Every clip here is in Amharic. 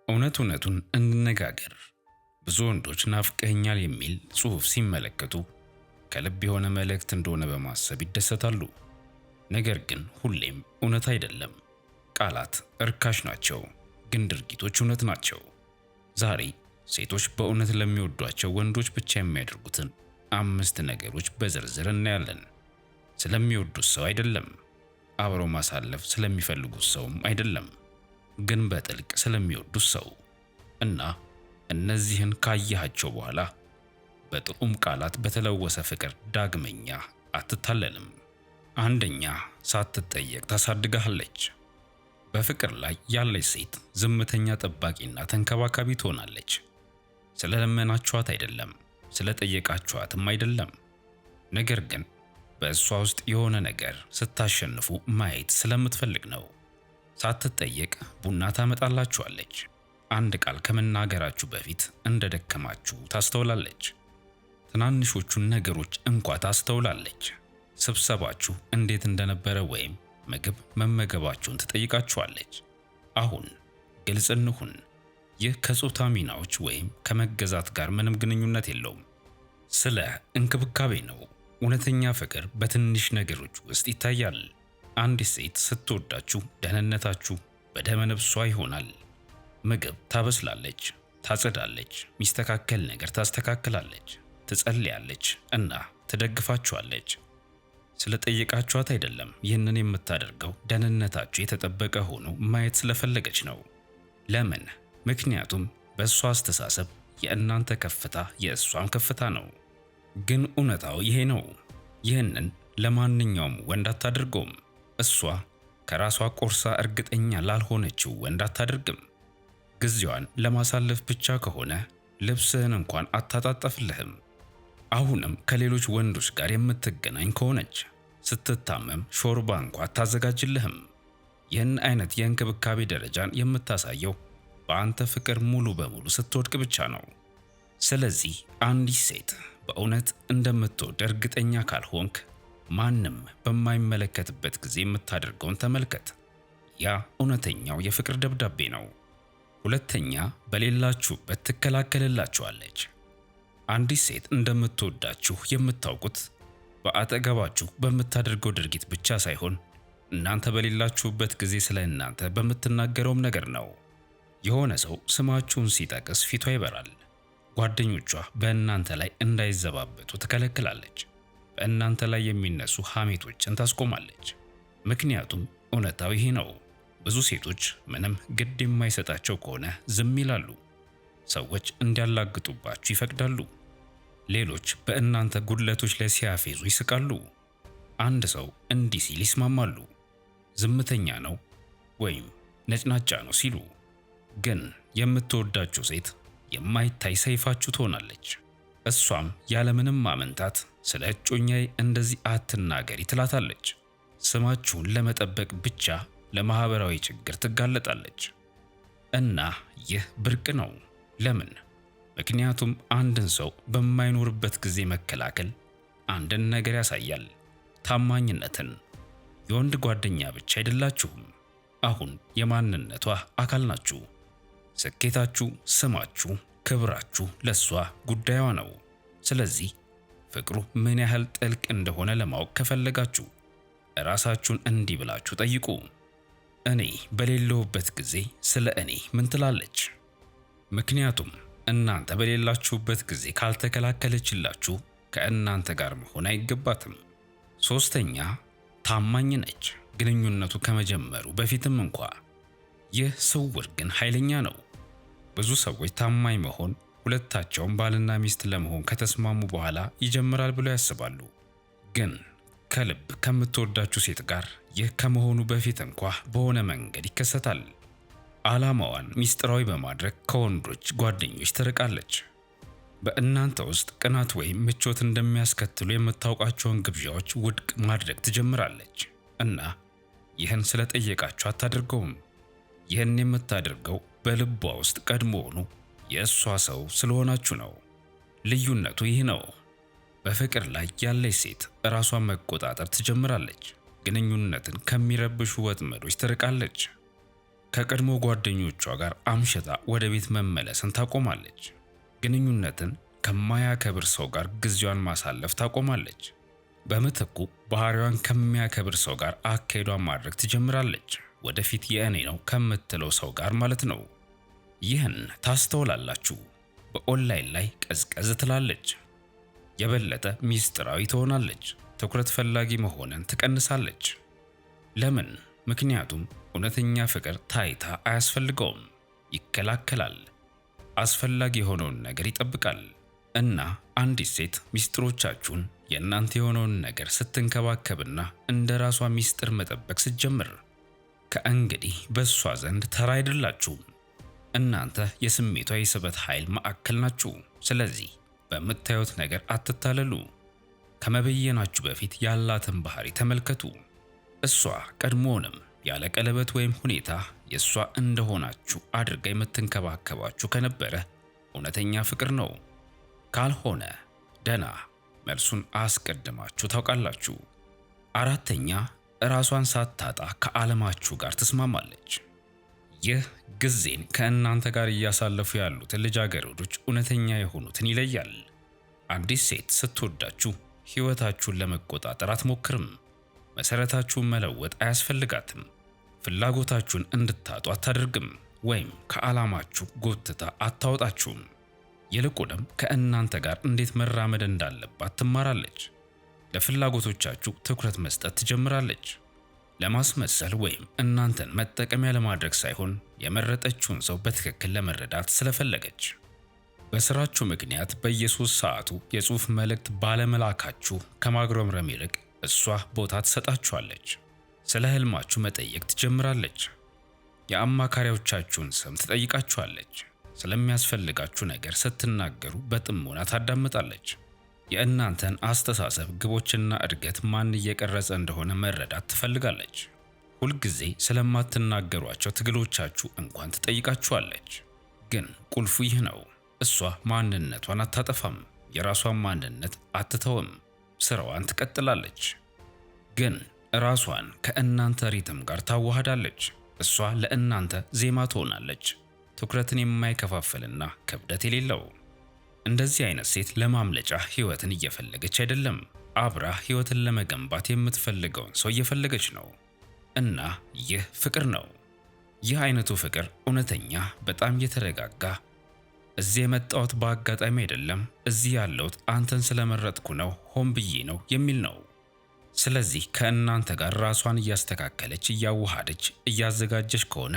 እውነቱን እንነጋገር። ብዙ ወንዶች ናፍቀኸኛል የሚል ጽሑፍ ሲመለከቱ ከልብ የሆነ መልእክት እንደሆነ በማሰብ ይደሰታሉ። ነገር ግን ሁሌም እውነት አይደለም። ቃላት እርካሽ ናቸው፣ ግን ድርጊቶች እውነት ናቸው። ዛሬ ሴቶች በእውነት ለሚወዷቸው ወንዶች ብቻ የሚያደርጉትን 5 ነገሮች በዝርዝር እናያለን። ስለሚወዱት ሰው አይደለም፣ አብሮ ማሳለፍ ስለሚፈልጉት ሰውም አይደለም፣ ግን በጥልቅ ስለሚወዱት ሰው እና እነዚህን ካየሃቸው በኋላ በጥዑም ቃላት በተለወሰ ፍቅር ዳግመኛ አትታለልም። አንደኛ፣ ሳትጠየቅ ታሳድግሃለች። በፍቅር ላይ ያለች ሴት ዝምተኛ ጠባቂና ተንከባካቢ ትሆናለች። ስለለመናችኋት አይደለም፣ ስለጠየቃችኋትም አይደለም። ነገር ግን በእሷ ውስጥ የሆነ ነገር ስታሸንፉ ማየት ስለምትፈልግ ነው። ሳትጠየቅ ቡና ታመጣላችኋለች። አንድ ቃል ከመናገራችሁ በፊት እንደደከማችሁ ታስተውላለች። ትናንሾቹን ነገሮች እንኳ ታስተውላለች። ስብሰባችሁ እንዴት እንደነበረ ወይም ምግብ መመገባችሁን ትጠይቃችኋለች። አሁን ግልጽ እንሁን፣ ይህ ከጾታ ሚናዎች ወይም ከመገዛት ጋር ምንም ግንኙነት የለውም። ስለ እንክብካቤ ነው። እውነተኛ ፍቅር በትንሽ ነገሮች ውስጥ ይታያል። አንዲት ሴት ስትወዳችሁ ደህንነታችሁ በደመ ነፍሷ ይሆናል። ምግብ ታበስላለች፣ ታጸዳለች፣ ሚስተካከል ነገር ታስተካክላለች፣ ትጸልያለች እና ትደግፋችኋለች። ስለጠየቃችኋት አይደለም ይህንን የምታደርገው፣ ደህንነታችሁ የተጠበቀ ሆኖ ማየት ስለፈለገች ነው። ለምን? ምክንያቱም በእሷ አስተሳሰብ የእናንተ ከፍታ የእሷም ከፍታ ነው። ግን እውነታው ይሄ ነው። ይህንን ለማንኛውም ወንድ አታደርገውም። እሷ ከራሷ ቆርሳ እርግጠኛ ላልሆነችው ወንድ አታደርግም። ጊዜዋን ለማሳለፍ ብቻ ከሆነ ልብስህን እንኳን አታጣጠፍልህም። አሁንም ከሌሎች ወንዶች ጋር የምትገናኝ ከሆነች ስትታመም ሾርባ እንኳ አታዘጋጅልህም። ይህን አይነት የእንክብካቤ ደረጃን የምታሳየው በአንተ ፍቅር ሙሉ በሙሉ ስትወድቅ ብቻ ነው። ስለዚህ አንዲት ሴት በእውነት እንደምትወድ እርግጠኛ ካልሆንክ ማንም በማይመለከትበት ጊዜ የምታደርገውን ተመልከት። ያ እውነተኛው የፍቅር ደብዳቤ ነው። ሁለተኛ፣ በሌላችሁበት ትከላከልላችኋለች። አንዲት ሴት እንደምትወዳችሁ የምታውቁት በአጠገባችሁ በምታደርገው ድርጊት ብቻ ሳይሆን እናንተ በሌላችሁበት ጊዜ ስለ እናንተ በምትናገረውም ነገር ነው። የሆነ ሰው ስማችሁን ሲጠቅስ ፊቷ ይበራል። ጓደኞቿ በእናንተ ላይ እንዳይዘባበቱ ትከለክላለች። በእናንተ ላይ የሚነሱ ሐሜቶችን ታስቆማለች። ምክንያቱም እውነታው ይሄ ነው። ብዙ ሴቶች ምንም ግድ የማይሰጣቸው ከሆነ ዝም ይላሉ። ሰዎች እንዲያላግጡባችሁ ይፈቅዳሉ። ሌሎች በእናንተ ጉድለቶች ላይ ሲያፌዙ ይስቃሉ። አንድ ሰው እንዲህ ሲል ይስማማሉ፣ ዝምተኛ ነው ወይም ነጭናጫ ነው ሲሉ። ግን የምትወዳችሁ ሴት የማይታይ ሰይፋችሁ ትሆናለች። እሷም ያለምንም ማመንታት ስለ እጮኛዬ እንደዚህ አትናገሪ ትላታለች። ስማችሁን ለመጠበቅ ብቻ ለማህበራዊ ችግር ትጋለጣለች። እና ይህ ብርቅ ነው። ለምን? ምክንያቱም አንድን ሰው በማይኖርበት ጊዜ መከላከል አንድን ነገር ያሳያል፣ ታማኝነትን። የወንድ ጓደኛ ብቻ አይደላችሁም፣ አሁን የማንነቷ አካል ናችሁ። ስኬታችሁ፣ ስማችሁ፣ ክብራችሁ ለሷ ጉዳዩዋ ነው። ስለዚህ ፍቅሩ ምን ያህል ጥልቅ እንደሆነ ለማወቅ ከፈለጋችሁ ራሳችሁን እንዲህ ብላችሁ ጠይቁ። እኔ በሌለሁበት ጊዜ ስለ እኔ ምን ትላለች? ምክንያቱም እናንተ በሌላችሁበት ጊዜ ካልተከላከለችላችሁ ከእናንተ ጋር መሆን አይገባትም። ሶስተኛ፣ ታማኝ ነች፣ ግንኙነቱ ከመጀመሩ በፊትም እንኳ። ይህ ስውር ግን ኃይለኛ ነው። ብዙ ሰዎች ታማኝ መሆን ሁለታቸውም ባልና ሚስት ለመሆን ከተስማሙ በኋላ ይጀምራል ብለው ያስባሉ። ግን ከልብ ከምትወዳችሁ ሴት ጋር ይህ ከመሆኑ በፊት እንኳ በሆነ መንገድ ይከሰታል። ዓላማዋን ሚስጥራዊ በማድረግ ከወንዶች ጓደኞች ትርቃለች። በእናንተ ውስጥ ቅናት ወይም ምቾት እንደሚያስከትሉ የምታውቃቸውን ግብዣዎች ውድቅ ማድረግ ትጀምራለች እና ይህን ስለጠየቃችሁ አታደርገውም። ይህን የምታደርገው በልቧ ውስጥ ቀድሞውኑ የእሷ ሰው ስለሆናችሁ ነው። ልዩነቱ ይህ ነው። በፍቅር ላይ ያለች ሴት ራሷን መቆጣጠር ትጀምራለች። ግንኙነትን ከሚረብሹ ወጥመዶች ትርቃለች። ከቀድሞ ጓደኞቿ ጋር አምሽታ ወደ ቤት መመለስን ታቆማለች። ግንኙነትን ከማያከብር ሰው ጋር ጊዜዋን ማሳለፍ ታቆማለች። በምትኩ ባህሪዋን ከሚያከብር ሰው ጋር አካሄዷን ማድረግ ትጀምራለች። ወደፊት የእኔ ነው ከምትለው ሰው ጋር ማለት ነው። ይህን ታስተውላላችሁ። በኦንላይን ላይ ቀዝቀዝ ትላለች። የበለጠ ሚስጥራዊ ትሆናለች። ትኩረት ፈላጊ መሆንን ትቀንሳለች። ለምን? ምክንያቱም እውነተኛ ፍቅር ታይታ አያስፈልገውም። ይከላከላል። አስፈላጊ የሆነውን ነገር ይጠብቃል። እና አንዲት ሴት ሚስጥሮቻችሁን የእናንተ የሆነውን ነገር ስትንከባከብና እንደ ራሷ ሚስጥር መጠበቅ ስትጀምር ከእንግዲህ በእሷ ዘንድ ተራ አይደላችሁም። እናንተ የስሜቷ የስበት ኃይል ማዕከል ናችሁ። ስለዚህ በምታዩት ነገር አትታለሉ። ከመበየናችሁ በፊት ያላትን ባህሪ ተመልከቱ። እሷ ቀድሞውንም ያለ ቀለበት ወይም ሁኔታ የእሷ እንደሆናችሁ አድርጋ የምትንከባከባችሁ ከነበረ እውነተኛ ፍቅር ነው። ካልሆነ ደና መልሱን አስቀድማችሁ ታውቃላችሁ። አራተኛ፣ ራሷን ሳታጣ ከዓለማችሁ ጋር ትስማማለች። ይህ ጊዜን ከእናንተ ጋር እያሳለፉ ያሉትን ልጃገረዶች እውነተኛ የሆኑትን ይለያል። አንዲት ሴት ስትወዳችሁ ሕይወታችሁን ለመቆጣጠር አትሞክርም። መሰረታችሁን መለወጥ አያስፈልጋትም። ፍላጎታችሁን እንድታጡ አታደርግም፣ ወይም ከዓላማችሁ ጎትታ አታወጣችሁም። ይልቁንም ከእናንተ ጋር እንዴት መራመድ እንዳለባት ትማራለች። ለፍላጎቶቻችሁ ትኩረት መስጠት ትጀምራለች። ለማስመሰል ወይም እናንተን መጠቀሚያ ለማድረግ ሳይሆን የመረጠችውን ሰው በትክክል ለመረዳት ስለፈለገች። በስራችሁ ምክንያት በየ3 ሰዓቱ የጽሑፍ መልእክት ባለመላካችሁ ከማጉረምረም ይልቅ እሷ ቦታ ትሰጣችኋለች። ስለ ህልማችሁ መጠየቅ ትጀምራለች። የአማካሪዎቻችሁን ስም ትጠይቃችኋለች። ስለሚያስፈልጋችሁ ነገር ስትናገሩ በጥሞና ታዳምጣለች። የእናንተን አስተሳሰብ፣ ግቦችና እድገት ማን እየቀረጸ እንደሆነ መረዳት ትፈልጋለች። ሁልጊዜ ስለማትናገሯቸው ትግሎቻችሁ እንኳን ትጠይቃችኋለች። ግን ቁልፉ ይህ ነው። እሷ ማንነቷን አታጠፋም። የራሷን ማንነት አትተውም። ስራዋን ትቀጥላለች። ግን ራሷን ከእናንተ ሪትም ጋር ታዋህዳለች። እሷ ለእናንተ ዜማ ትሆናለች። ትኩረትን የማይከፋፍልና ክብደት የሌለው። እንደዚህ አይነት ሴት ለማምለጫ ህይወትን እየፈለገች አይደለም። አብራ ህይወትን ለመገንባት የምትፈልገውን ሰው እየፈለገች ነው። እና ይህ ፍቅር ነው። ይህ አይነቱ ፍቅር እውነተኛ፣ በጣም የተረጋጋ፣ እዚህ የመጣሁት በአጋጣሚ አይደለም፣ እዚህ ያለሁት አንተን ስለመረጥኩ ነው፣ ሆን ብዬ ነው የሚል ነው። ስለዚህ ከእናንተ ጋር ራሷን እያስተካከለች፣ እያዋሃደች፣ እያዘጋጀች ከሆነ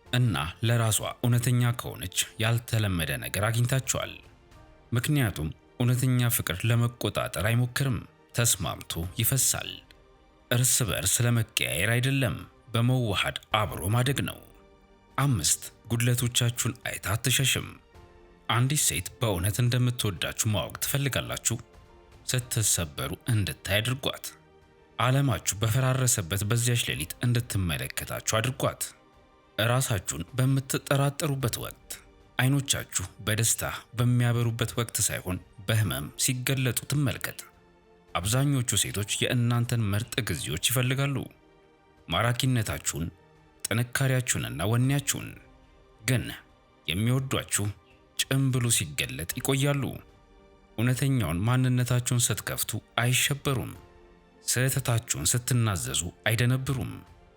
እና ለራሷ እውነተኛ ከሆነች ያልተለመደ ነገር አግኝታችኋል። ምክንያቱም እውነተኛ ፍቅር ለመቆጣጠር አይሞክርም። ተስማምቶ ይፈሳል። እርስ በርስ ለመቀያየር አይደለም፣ በመዋሃድ አብሮ ማደግ ነው። 5 ጉድለቶቻችሁን አይታ አትሸሽም። አንዲት ሴት በእውነት እንደምትወዳችሁ ማወቅ ትፈልጋላችሁ። ስትሰበሩ እንድታይ አድርጓት። ዓለማችሁ በፈራረሰበት በዚያች ሌሊት እንድትመለከታችሁ አድርጓት። ራሳችሁን በምትጠራጠሩበት ወቅት፣ አይኖቻችሁ በደስታ በሚያበሩበት ወቅት ሳይሆን በህመም ሲገለጡ ትመልከት። አብዛኞቹ ሴቶች የእናንተን ምርጥ ጊዜዎች ይፈልጋሉ፣ ማራኪነታችሁን፣ ጥንካሬያችሁንና ወኔያችሁን። ግን የሚወዷችሁ ጭምብሉ ሲገለጥ ይቆያሉ። እውነተኛውን ማንነታችሁን ስትከፍቱ አይሸበሩም። ስህተታችሁን ስትናዘዙ አይደነብሩም።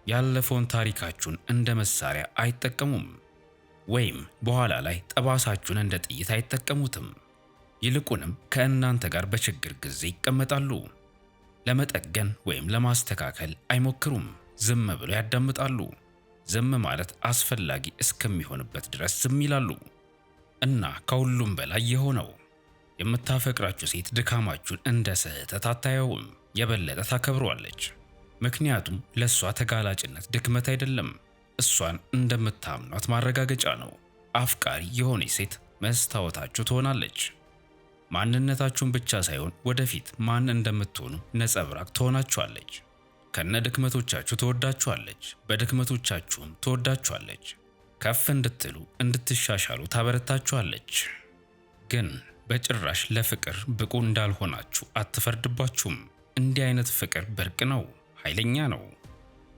ያለፈውን ታሪካችሁን እንደ መሳሪያ አይጠቀሙም፣ ወይም በኋላ ላይ ጠባሳችሁን እንደ ጥይት አይጠቀሙትም። ይልቁንም ከእናንተ ጋር በችግር ጊዜ ይቀመጣሉ። ለመጠገን ወይም ለማስተካከል አይሞክሩም። ዝም ብለው ያዳምጣሉ። ዝም ማለት አስፈላጊ እስከሚሆንበት ድረስ ዝም ይላሉ። እና ከሁሉም በላይ የሆነው የምታፈቅራችሁ ሴት ድካማችሁን እንደ ስህተት አታየውም፣ የበለጠ ታከብሯለች። ምክንያቱም ለሷ ተጋላጭነት ድክመት አይደለም፣ እሷን እንደምታምኗት ማረጋገጫ ነው። አፍቃሪ የሆነች ሴት መስታወታችሁ ትሆናለች። ማንነታችሁን ብቻ ሳይሆን ወደፊት ማን እንደምትሆኑ ነጸብራቅ ትሆናችኋለች። ከነ ድክመቶቻችሁ ትወዳችኋለች፣ በድክመቶቻችሁም ትወዳችኋለች። ከፍ እንድትሉ እንድትሻሻሉ ታበረታችኋለች። ግን በጭራሽ ለፍቅር ብቁ እንዳልሆናችሁ አትፈርድባችሁም። እንዲህ አይነት ፍቅር ብርቅ ነው፣ ኃይለኛ ነው።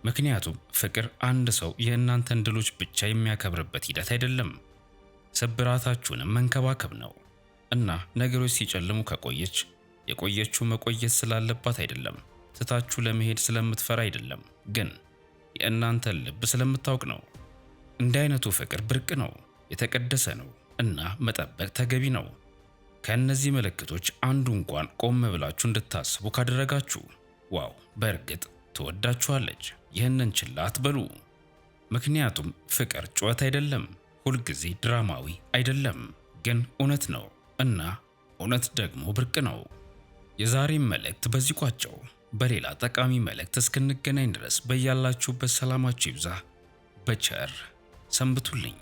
ምክንያቱም ፍቅር አንድ ሰው የእናንተን ድሎች ብቻ የሚያከብርበት ሂደት አይደለም፣ ስብራታችሁንም መንከባከብ ነው። እና ነገሮች ሲጨልሙ ከቆየች የቆየችው መቆየት ስላለባት አይደለም፣ ትታችሁ ለመሄድ ስለምትፈራ አይደለም፣ ግን የእናንተን ልብ ስለምታውቅ ነው። እንዲህ አይነቱ ፍቅር ብርቅ ነው፣ የተቀደሰ ነው እና መጠበቅ ተገቢ ነው። ከእነዚህ ምልክቶች አንዱ እንኳን ቆም ብላችሁ እንድታስቡ ካደረጋችሁ ዋው፣ በእርግጥ ትወዳችኋለች። ይህንን ችላ አትበሉ። ምክንያቱም ፍቅር ጩኸት አይደለም፣ ሁልጊዜ ድራማዊ አይደለም፣ ግን እውነት ነው እና እውነት ደግሞ ብርቅ ነው። የዛሬም መልእክት በዚህ ቋጨው። በሌላ ጠቃሚ መልእክት እስክንገናኝ ድረስ በያላችሁበት ሰላማችሁ ይብዛ። በቸር ሰንብቱልኝ።